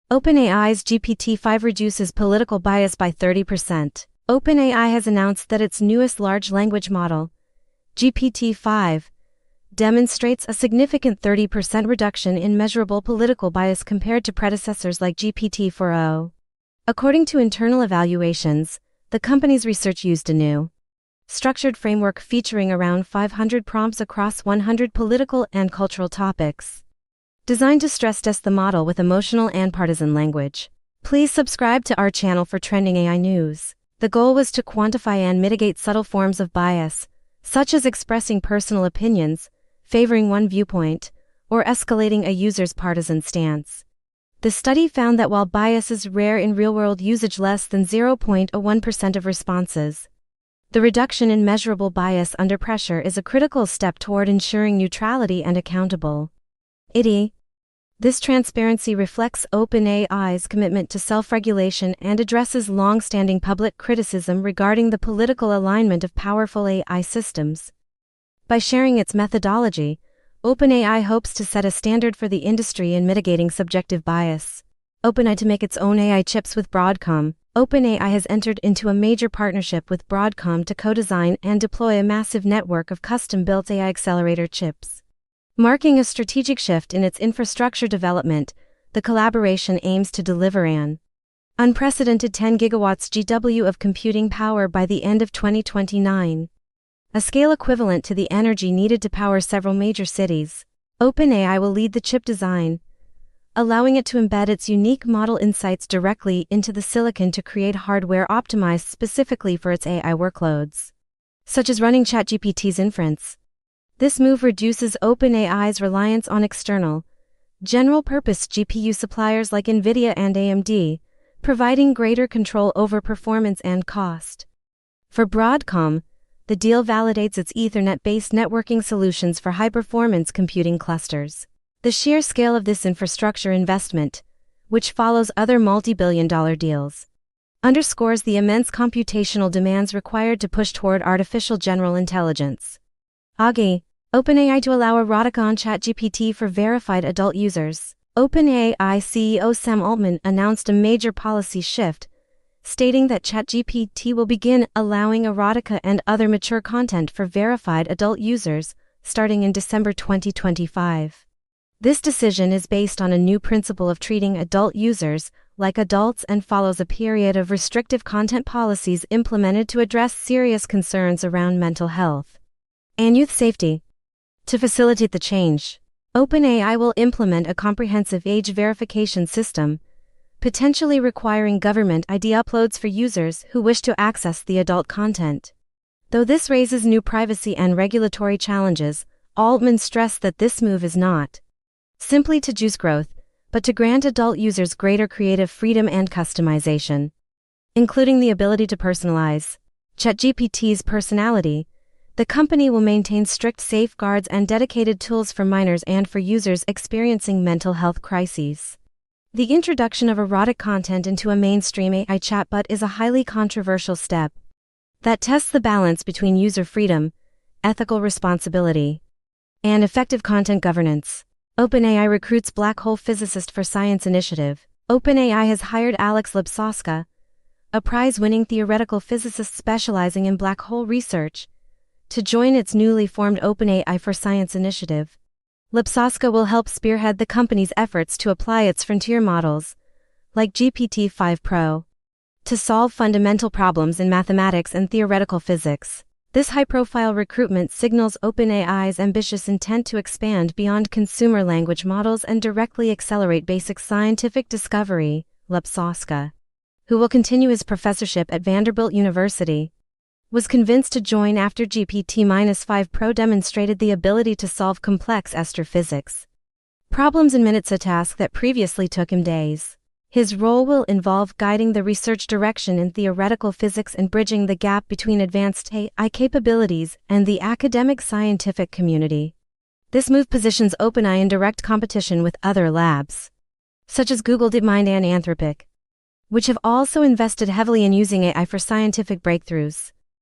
OpenAI's GPT-5 reduces political bias by 30%. OpenAI has announced that its newest large language model, GPT-5, demonstrates a significant 30% reduction in measurable political bias compared to predecessors like GPT-4o. According to internal evaluations, the company's research used a new, structured framework featuring around 500 prompts across 100 political and cultural topics, designed to stress test the model with emotional and partisan language. Please subscribe to our channel for trending AI news. The goal was to quantify and mitigate subtle forms of bias, such as expressing personal opinions, favoring one viewpoint, or escalating a user's partisan stance. The study found that while bias is rare in real-world usage, less than 0.01% of responses, the reduction in measurable bias under pressure is a critical step toward ensuring neutrality and accountability. This transparency reflects OpenAI's commitment to self-regulation and addresses long-standing public criticism regarding the political alignment of powerful AI systems. By sharing its methodology, OpenAI hopes to set a standard for the industry in mitigating subjective bias. OpenAI to make its own AI chips with Broadcom. OpenAI has entered into a major partnership with Broadcom to co-design and deploy a massive network of custom-built AI accelerator chips. Marking a strategic shift in its infrastructure development, the collaboration aims to deliver an unprecedented 10 gigawatts GW of computing power by the end of 2029. A scale equivalent to the energy needed to power several major cities. OpenAI will lead the chip design, allowing it to embed its unique model insights directly into the silicon to create hardware optimized specifically for its AI workloads, such as running ChatGPT's inference. This move reduces OpenAI's reliance on external, general-purpose GPU suppliers like NVIDIA and AMD, providing greater control over performance and cost. For Broadcom, the deal validates its Ethernet-based networking solutions for high-performance computing clusters. The sheer scale of this infrastructure investment, which follows other multi-billion-dollar deals, underscores the immense computational demands required to push toward artificial general intelligence. OpenAI to allow erotica on ChatGPT for verified adult users. OpenAI CEO Sam Altman announced a major policy shift, stating that ChatGPT will begin allowing erotica and other mature content for verified adult users, starting in December 2025. This decision is based on a new principle of treating adult users like adults and follows a period of restrictive content policies implemented to address serious concerns around mental health and youth safety. To facilitate the change, OpenAI will implement a comprehensive age verification system, potentially requiring government ID uploads for users who wish to access the adult content. Though this raises new privacy and regulatory challenges, Altman stressed that this move is not simply to juice growth, but to grant adult users greater creative freedom and customization, including the ability to personalize ChatGPT's personality. The company will maintain strict safeguards and dedicated tools for minors and for users experiencing mental health crises. The introduction of erotic content into a mainstream AI chatbot is a highly controversial step that tests the balance between user freedom, ethical responsibility, and effective content governance. OpenAI recruits black hole physicist for science initiative. OpenAI has hired Alex Lipsowska, a prize-winning theoretical physicist specializing in black hole research, to join its newly formed OpenAI for Science initiative. Lipsowska will help spearhead the company's efforts to apply its frontier models, like GPT-5 Pro, to solve fundamental problems in mathematics and theoretical physics. This high-profile recruitment signals OpenAI's ambitious intent to expand beyond consumer language models and directly accelerate basic scientific discovery. Lipsowska, who will continue his professorship at Vanderbilt University, was convinced to join after GPT-5 Pro demonstrated the ability to solve complex astrophysics problems in minutes, a task that previously took him days. His role will involve guiding the research direction in theoretical physics and bridging the gap between advanced AI capabilities and the academic scientific community. This move positions OpenAI in direct competition with other labs, such as Google DeepMind and Anthropic, which have also invested heavily in using AI for scientific breakthroughs.